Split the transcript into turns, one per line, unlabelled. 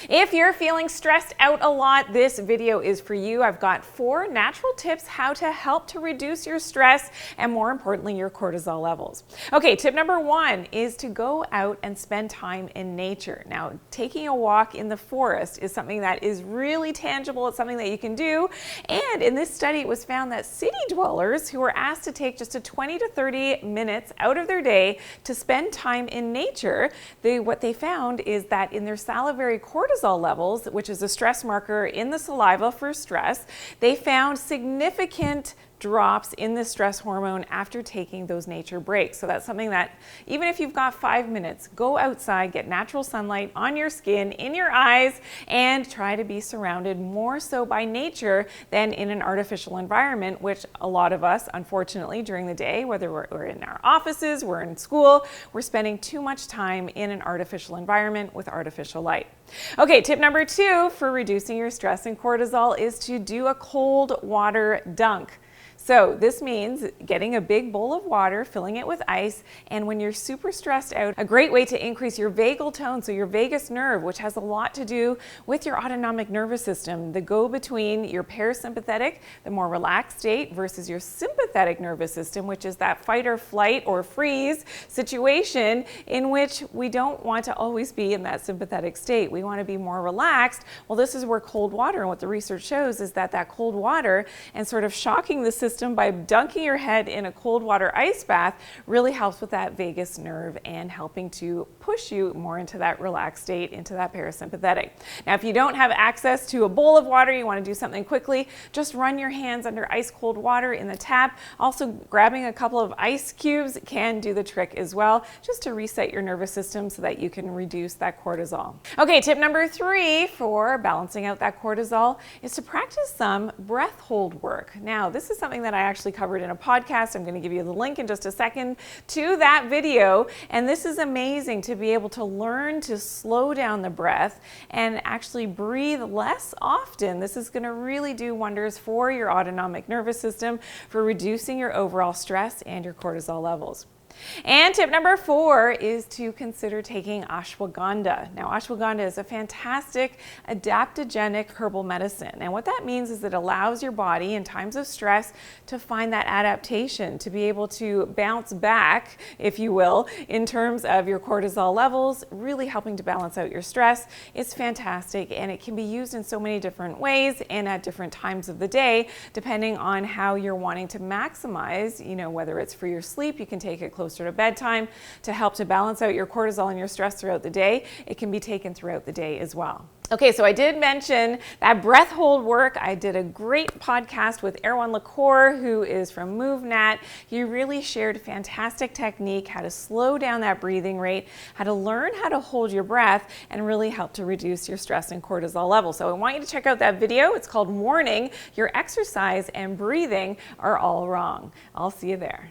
If you're feeling stressed out a lot, this video is for you. I've got 4 natural tips how to help to reduce your stress and, more importantly, your cortisol levels. Okay, tip number 1 is to go out and spend time in nature. Now, taking a walk in the forest is something that is really tangible. It's something that you can do. And in this study, it was found that city dwellers who were asked to take just 20 to 30 minutes out of their day to spend time in nature, what they found is that in their salivary cortisol levels, which is a stress marker in the saliva for stress, they found significant drops in the stress hormone after taking those nature breaks. So that's something that even if you've got 5 minutes, go outside, get natural sunlight on your skin, in your eyes, and try to be surrounded more so by nature than in an artificial environment, which a lot of us, unfortunately, during the day, whether we're in our offices, we're in school, we're spending too much time in an artificial environment with artificial light. Okay, tip number 2 for reducing your stress and cortisol is to do a cold water dunk. So this means getting a big bowl of water, filling it with ice, and when you're super stressed out, a great way to increase your vagal tone, so your vagus nerve, which has a lot to do with your autonomic nervous system, the go between your parasympathetic, the more relaxed state, versus your sympathetic nervous system, which is that fight or flight or freeze situation in which we don't want to always be in that sympathetic state. We want to be more relaxed. Well, this is where cold water, and what the research shows is that that cold water and sort of shocking the system by dunking your head in a cold water ice bath really helps with that vagus nerve and helping to push you more into that relaxed state, into that parasympathetic. Now, if you don't have access to a bowl of water, you want to do something quickly, just run your hands under ice cold water in the tap. Also, grabbing a couple of ice cubes can do the trick as well, just to reset your nervous system so that you can reduce that cortisol. Okay, tip number 3 for balancing out that cortisol is to practice some breath hold work. Now, this is something that I actually covered in a podcast. I'm going to give you the link in just a second to that video. And this is amazing to be able to learn to slow down the breath and actually breathe less often. This is going to really do wonders for your autonomic nervous system, for reducing your overall stress and your cortisol levels. And tip number 4 is to consider taking ashwagandha. Now, ashwagandha is a fantastic adaptogenic herbal medicine. And what that means is it allows your body in times of stress to find that adaptation, to be able to bounce back, if you will, in terms of your cortisol levels, really helping to balance out your stress. It's fantastic, and it can be used in so many different ways and at different times of the day, depending on how you're wanting to maximize, whether it's for your sleep, you can take it closer to bedtime to help to balance out your cortisol and your stress throughout the day. It can be taken throughout the day as well. Okay, so I did mention that breath hold work. I did a great podcast with Erwan Lacour, who is from MoveNat. He really shared fantastic technique, how to slow down that breathing rate, how to learn how to hold your breath, and really help to reduce your stress and cortisol levels. So I want you to check out that video. It's called Warning, Your Exercise and Breathing Are All Wrong. I'll see you there.